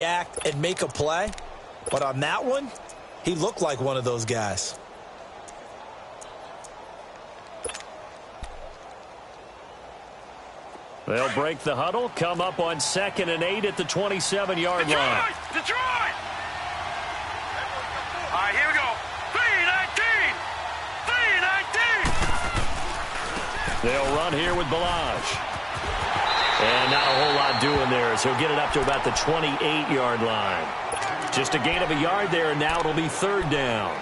act and make a play, but on that one, he looked like one of those guys. They'll break the huddle, come up on 2nd and 8 at the 27-yard line. Detroit! All right, here we go. 3-19! 3-19! They'll run here with Balazs. And not a whole lot doing there, so he'll get it up to about the 28-yard line. Just a gain of a yard there, and now it'll be 3rd down.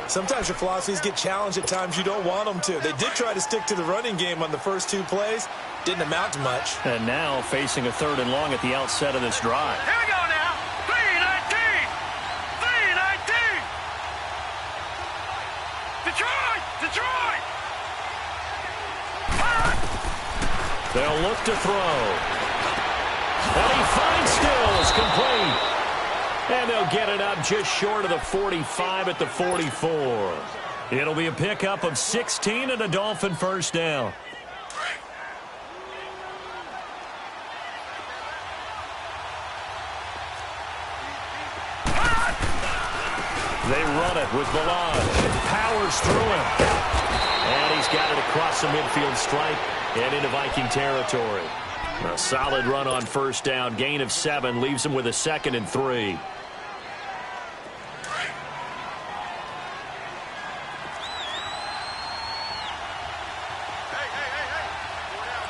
Sometimes your philosophies get challenged at times you don't want them to. They did try to stick to the running game on the first 2 plays. Didn't amount to much. And now facing a 3rd and long at the outset of this drive. Here we go now. 3-19! 3-19! Detroit! Detroit! They'll look to throw. And he finds Stills, complete. And they'll get it up just short of the 45 at the 44. It'll be a pickup of 16 and a Dolphin first down. They run it with Balazs. Powers through him. And he's got it across the midfield stripe and into Viking territory. A solid run on first down. Gain of 7 leaves him with a 2nd and 3. All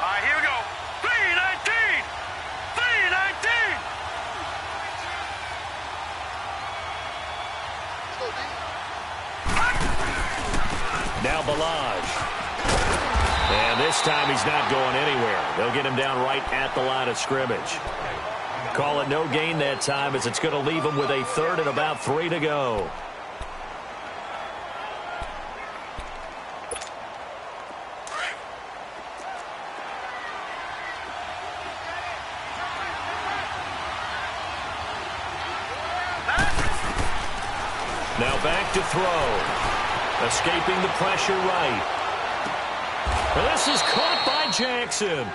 right, here we go. 3-19! 3-19! Now Balazs. And this time he's not going anywhere. They'll get him down right at the line of scrimmage. Call it no gain that time as it's going to leave him with a 3rd and about 3 to go. Now back to throw. Escaping the pressure right. This is caught by Jackson.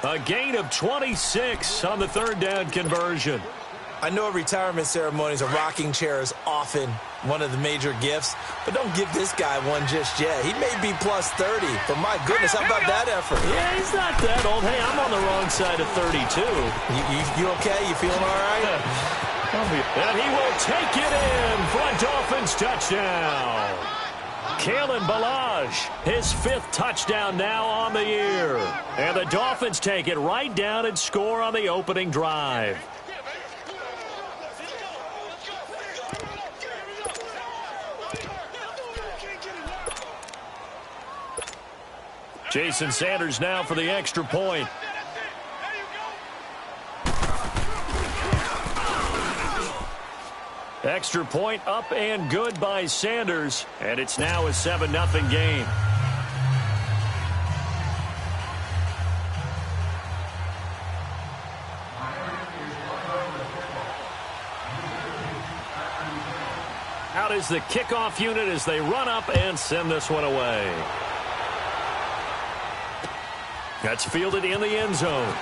A gain of 26 on the 3rd down conversion. I know at retirement ceremonies a rocking chair is often one of the major gifts, but don't give this guy one just yet. He may be plus 30, but my goodness, how about that effort? Yeah, he's not that old. Hey, I'm on the wrong side of 32. You okay? You feeling all right? And he will take it in for a Dolphins touchdown. Kalen Balazs, his 5th touchdown now on the year. And the Dolphins take it right down and score on the opening drive. Jason Sanders now for the extra point. Extra point up and good by Sanders. And it's now a 7-0 game. Out is the kickoff unit as they run up and send this one away. That's fielded in the end zone.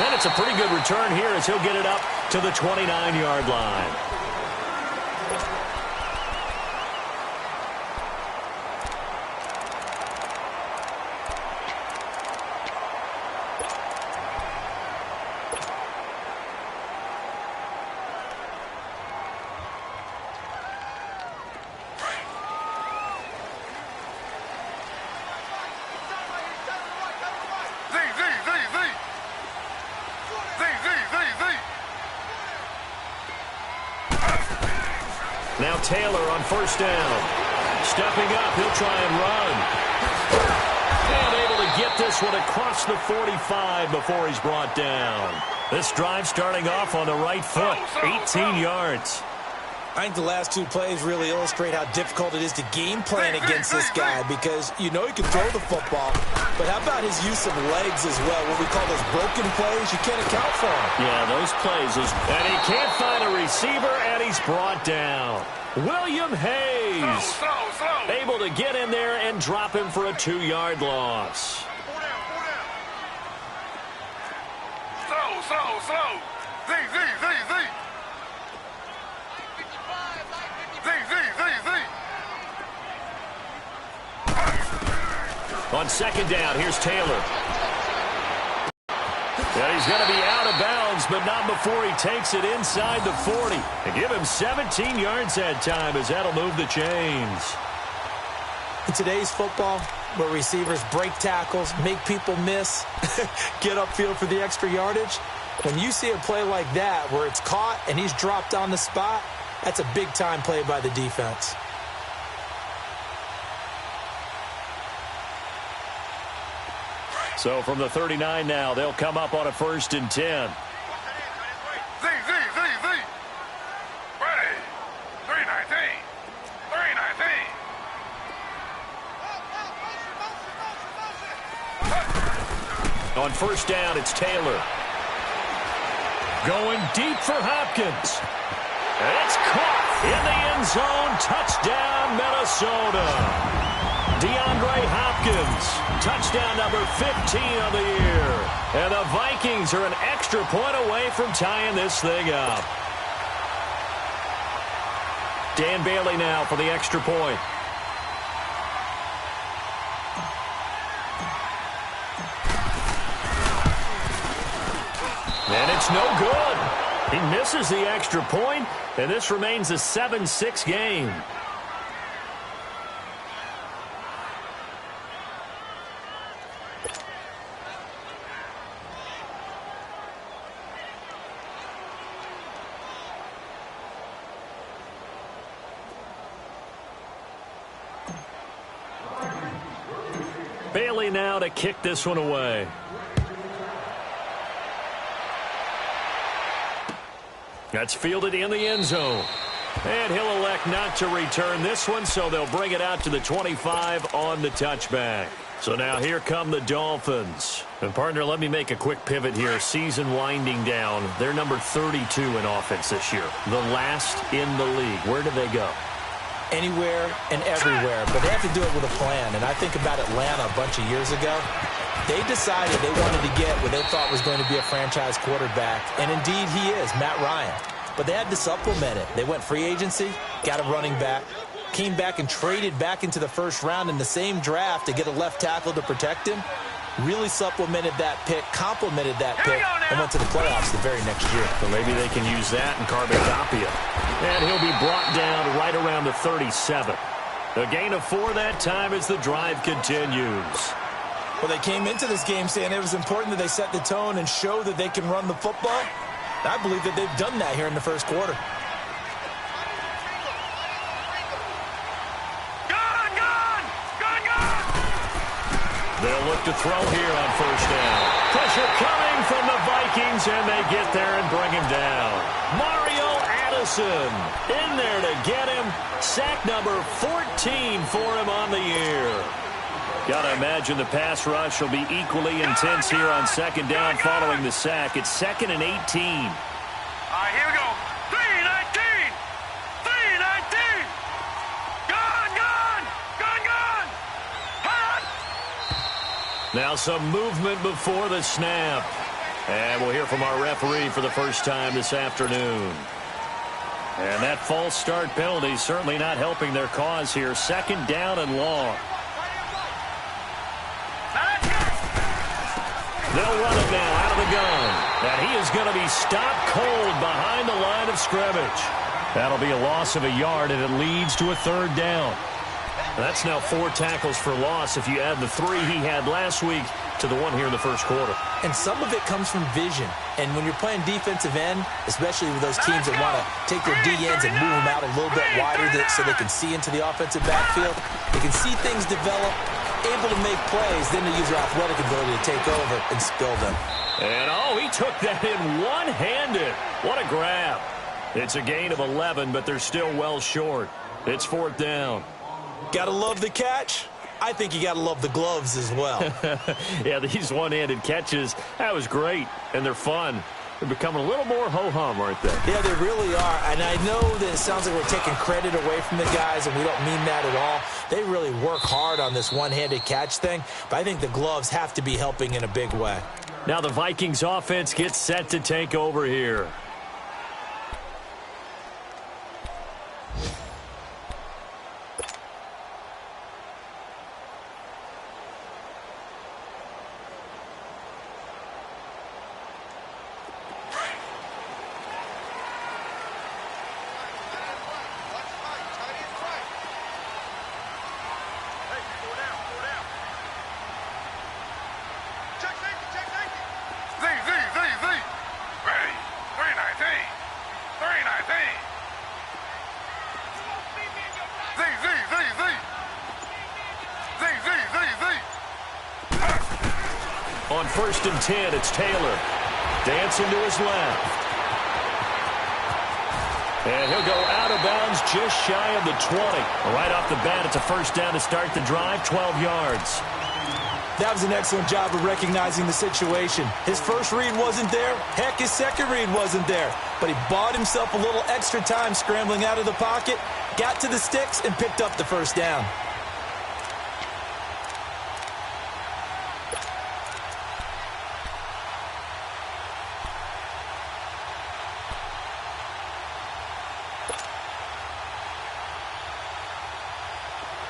And it's a pretty good return here as he'll get it up to the 29-yard line. Now Taylor on first down. Stepping up, he'll try and run. And able to get this one across the 45 before he's brought down. This drive starting off on the right foot, 18 yards. I think the last 2 plays really illustrate how difficult it is to game plan against this guy because you know he can throw the football, but how about his use of legs as well? What we call those broken plays, you can't account for them. Yeah, those plays. And he can't find a receiver, and he's brought down. William Hayes able to get in there and drop him for a 2-yard loss. slow. Z. On second down, here's Taylor. And he's going to be out of bounds, but not before he takes it inside the 40. And give him 17 yards that time, as that'll move the chains. In today's football, where receivers break tackles, make people miss, get upfield for the extra yardage, when you see a play like that where it's caught and he's dropped on the spot, that's a big-time play by the defense. So from the 39 now, they'll come up on a 1st and 10. Z. Ready. 319. On 1st down, it's Taylor. Going deep for Hopkins. And it's caught in the end zone. Touchdown, Minnesota. DeAndre Hopkins, touchdown number 15 of the year. And the Vikings are an extra point away from tying this thing up. Dan Bailey now for the extra point. And it's no good. He misses the extra point, and this remains a 7-6 game. Bailey now to kick this one away. That's fielded in the end zone. And he'll elect not to return this one, so they'll bring it out to the 25 on the touchback. So now here come the Dolphins. And partner, let me make a quick pivot here. Season winding down. They're number 32 in offense this year. The last in the league. Where do they go? Anywhere and everywhere, but they have to do it with a plan. And I think about Atlanta a bunch of years ago. They decided they wanted to get what they thought was going to be a franchise quarterback, and indeed he is, Matt Ryan. But they had to supplement it. They went free agency, got a running back, came back and traded back into the first round in the same draft to get a left tackle to protect him. Really supplemented that pick, complemented that pick, and went to the playoffs the very next year. So maybe they can use that in Carbon Tapia. And he'll be brought down right around the 37. A gain of 4 that time as the drive continues. Well, they came into this game saying it was important that they set the tone and show that they can run the football. I believe that they've done that here in the first quarter. They'll look to throw here on 1st down. Pressure coming from the Vikings, and they get there and bring him down. Mario Addison in there to get him. Sack number 14 for him on the year. Got to imagine the pass rush will be equally intense here on 2nd down following the sack. It's 2nd and 18. All right, here we go. 319. 319. Gone. Hot. Now some movement before the snap. And we'll hear from our referee for the first time this afternoon. And that false start penalty certainly not helping their cause here. 2nd down and long. They'll run it now out of the gun. And he is going to be stopped cold behind the line of scrimmage. That'll be a loss of a yard, and it leads to a 3rd down. That's now 4 tackles for loss if you add the 3 he had last week to the 1 here in the first quarter. And some of it comes from vision. And when you're playing defensive end, especially with those teams that want to take their D-ends and move them out a little bit wider so they can see into the offensive backfield, they can see things develop, able to make plays, then to use their athletic ability to take over and spill them. And, he took that in one-handed. What a grab. It's a gain of 11, but they're still well short. It's 4th down. Gotta love the catch. I think you gotta love the gloves as well. Yeah, these one-handed catches, that was great, and they're fun. They're becoming a little more ho-hum, aren't they? Yeah, they really are. And I know that it sounds like we're taking credit away from the guys, and we don't mean that at all. They really work hard on this one-handed catch thing, but I think the gloves have to be helping in a big way. Now the Vikings offense gets set to take over here. On 1st and 10, it's Taylor. Dancing to his left. And he'll go out of bounds just shy of the 20. Right off the bat, it's a first down to start the drive, 12 yards. That was an excellent job of recognizing the situation. His first read wasn't there. Heck, his second read wasn't there. But he bought himself a little extra time scrambling out of the pocket, got to the sticks, and picked up the first down.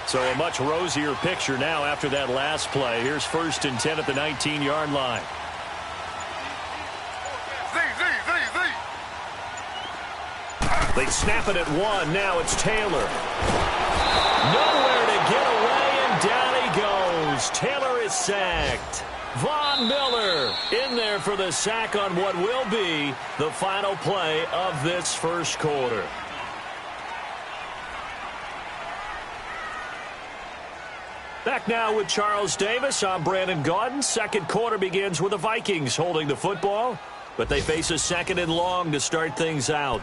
So a much rosier picture now after that last play. Here's 1st and 10 at the 19-yard line. They snap it at 1. Now it's Taylor. Nowhere to get away, and down he goes. Taylor is sacked. Von Miller in there for the sack on what will be the final play of this first quarter. Back now with Charles Davis. I'm Brandon Gaudin. Second quarter begins with the Vikings holding the football, but they face a 2nd and long to start things out.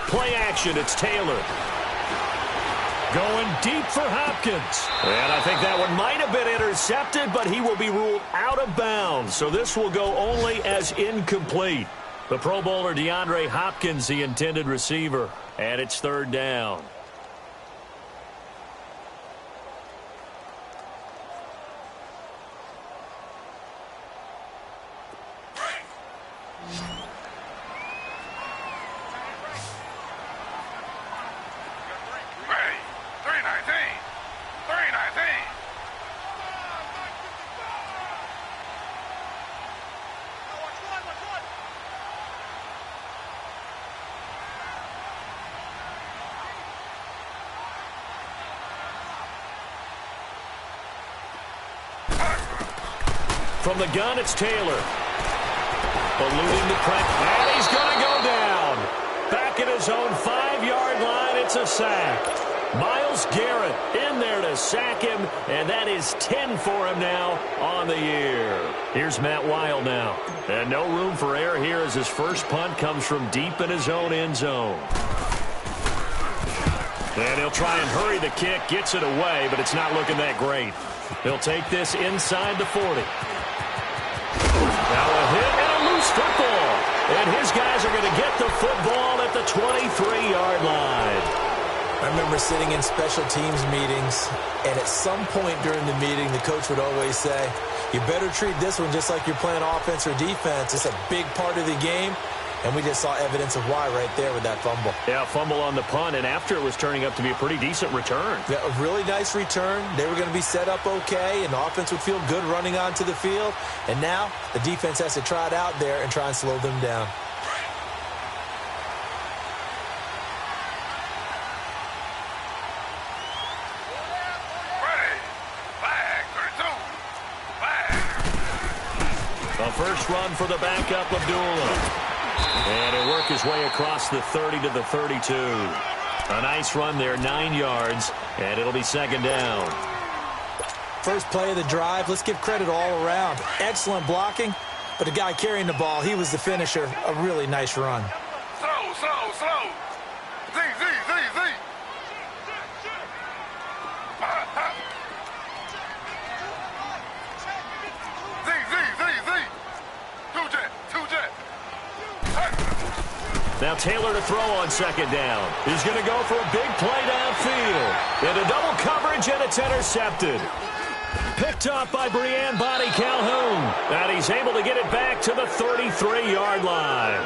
Play action, it's Taylor. Going deep for Hopkins. And I think that one might have been intercepted, but he will be ruled out of bounds. So this will go only as incomplete. The Pro Bowler DeAndre Hopkins, the intended receiver. And it's 3rd down. From the gun, it's Taylor. Eluding the pressure, and he's going to go down. Back at his own 5-yard line, it's a sack. Myles Garrett in there to sack him, and that is 10 for him now on the year. Here's Matt Wild now. And no room for error here as his first punt comes from deep in his own end zone. And he'll try and hurry the kick, gets it away, but it's not looking that great. He'll take this inside the 40. Now a hit and a loose football. And his guys are going to get the football at the 23-yard line. I remember sitting in special teams meetings, and at some point during the meeting, the coach would always say, you better treat this one just like you're playing offense or defense. It's a big part of the game. And we just saw evidence of why right there with that fumble. Yeah, fumble on the punt, and after it was turning up to be a pretty decent return. Yeah, a really nice return. They were going to be set up okay, and the offense would feel good running onto the field. And now the defense has to try it out there and try and slow them down. A first run for the backup, Abdullah. And he'll work his way across the 30 to the 32. A nice run there, 9 yards. And it'll be second down. First play of the drive, let's give credit all around. Excellent blocking, but the guy carrying the ball, he was the finisher. A really nice run. Slow. Z. Two jet. Now Taylor to throw on second down. He's going to go for a big play downfield. Into double coverage, and it's intercepted. Picked off by Breann Bonnie Calhoun. And he's able to get it back to the 33-yard line.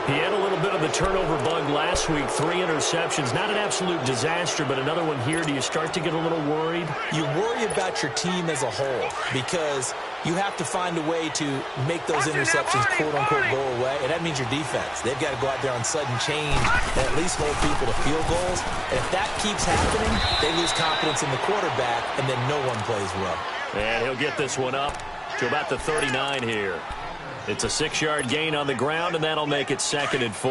He had a little bit of the turnover bug last week. 3 interceptions. Not an absolute disaster, but another one here. Do you start to get a little worried? You worry about your team as a whole because you have to find a way to make those interceptions, quote-unquote, go away. And that means your defense. They've got to go out there on sudden change and at least hold people to field goals. And if that keeps happening, they lose confidence in the quarterback, and then no one plays well. And he'll get this one up to about the 39 here. It's a 6-yard gain on the ground, and that'll make it 2nd and 4.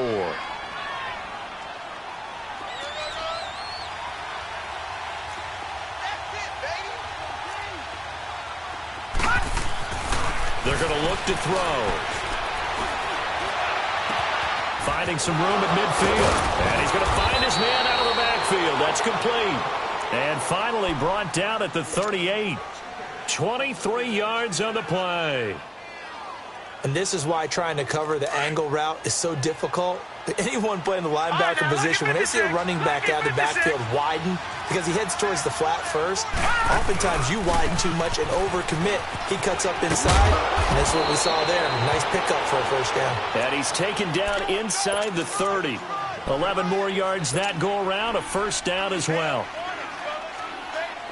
They're going to look to throw. Finding some room at midfield. And he's going to find his man out of the backfield. That's complete. And finally brought down at the 38. 23 yards on the play. And this is why trying to cover the angle route is so difficult. Anyone playing the linebacker position, when they see a running back out of the backfield widen because he heads towards the flat first, oftentimes you widen too much and overcommit. He cuts up inside, and that's what we saw there. Nice pickup for a first down. And he's taken down inside the 30. 11 more yards that go around, a first down as well.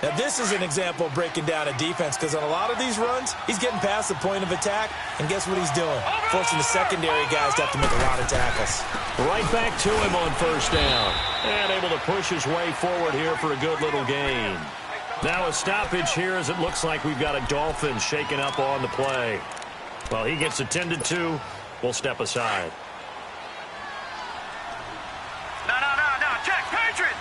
Now, this is an example of breaking down a defense because on a lot of these runs, he's getting past the point of attack, and guess what he's doing? Forcing the secondary guys to have to make a lot of tackles. Right back to him on first down. And able to push his way forward here for a good little gain. Now a stoppage here as it looks like we've got a Dolphin shaken up on the play. Well, he gets attended to. We'll step aside. No. Check. Patriot.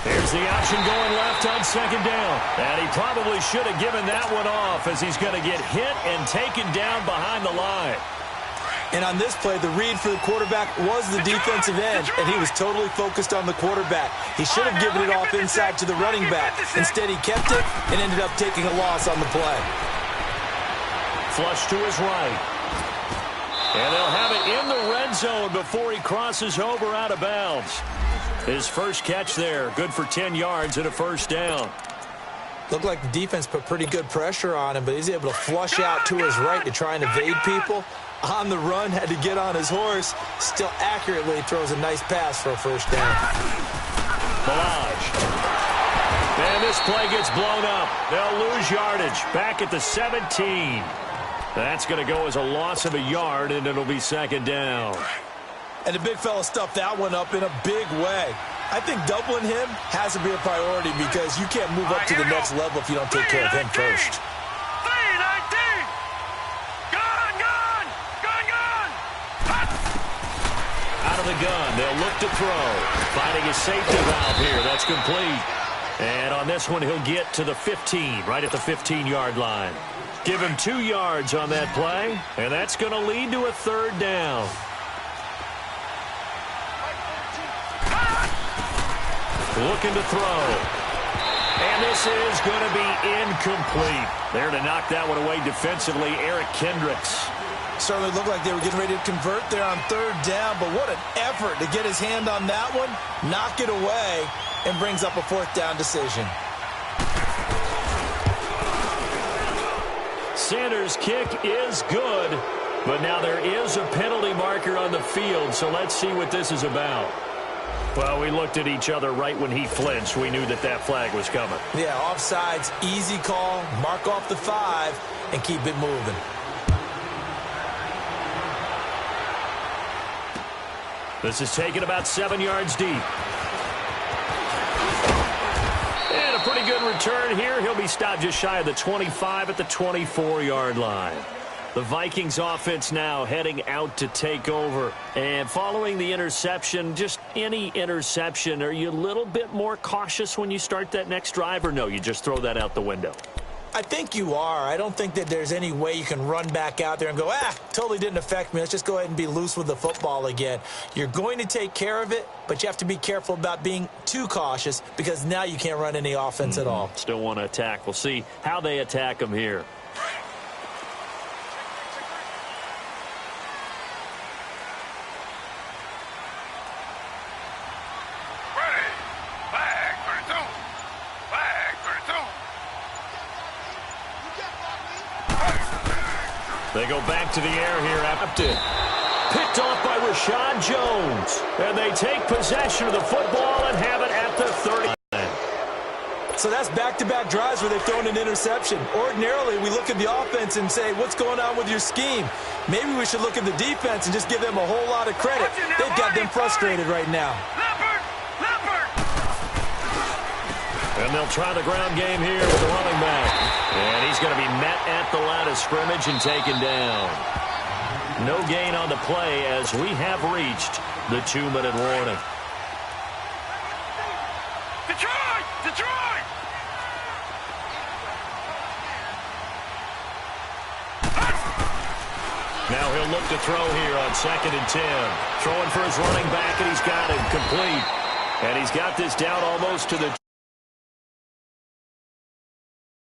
Here's the option going left on second down. And he probably should have given that one off as he's going to get hit and taken down behind the line. And on this play, the read for the quarterback was the defensive end, and he was totally focused on the quarterback. He should have given it off inside to the running back. Instead, he kept it and ended up taking a loss on the play. Flush to his right. And they'll have it in the red zone before he crosses over out of bounds. His first catch there, good for 10 yards and a first down. Looked like the defense put pretty good pressure on him, but he's able to flush out to his right to try and evade people. On the run, had to get on his horse. Still accurately throws a nice pass for a first down. Balaj. And this play gets blown up. They'll lose yardage. Back at the 17. That's going to go as a loss of a yard, and it'll be second down. And the big fella stuffed that one up in a big way. I think doubling him has to be a priority because you can't move up to the next level if you don't take care of him first. 319. Gun. Out of the gun, they'll look to throw. Finding his safety valve here. That's complete. And on this one, he'll get to the 15, right at the 15-yard line. Give him 2 yards on that play, and that's going to lead to a third down. Looking to throw. And this is going to be incomplete. There to knock that one away defensively, Eric Kendricks. Certainly looked like they were getting ready to convert there on third down, but what an effort to get his hand on that one, knock it away, and brings up a fourth down decision. Sanders' kick is good, but now there is a penalty marker on the field, so let's see what this is about. Well, we looked at each other right when he flinched. We knew that that flag was coming. Yeah, offsides, easy call, mark off the 5, and keep it moving. This is taken about 7 yards deep. And a pretty good return here. He'll be stopped just shy of the 25 at the 24-yard line. The Vikings offense now heading out to take over. And following the interception, just any interception, are you a little bit more cautious when you start that next drive, or no, you just throw that out the window? I think you are. I don't think that there's any way you can run back out there and go, totally didn't affect me. Let's just go ahead and be loose with the football again. You're going to take care of it, but you have to be careful about being too cautious because now you can't run any offense at all. Still want to attack. We'll see how they attack them here. They go back to the air here. Picked off by Rashad Jones. And they take possession of the football and have it at the 30. So that's back-to-back drives where they've thrown an interception. Ordinarily, we look at the offense and say, what's going on with your scheme? Maybe we should look at the defense and just give them a whole lot of credit. They've got them frustrated right now. And they'll try the ground game here with the running back. And he's going to be met at the line of scrimmage and taken down. No gain on the play as we have reached the 2-minute warning. Detroit! Detroit! Now he'll look to throw here on 2nd and 10. Throwing for his running back, and he's got it complete. And he's got this down almost to the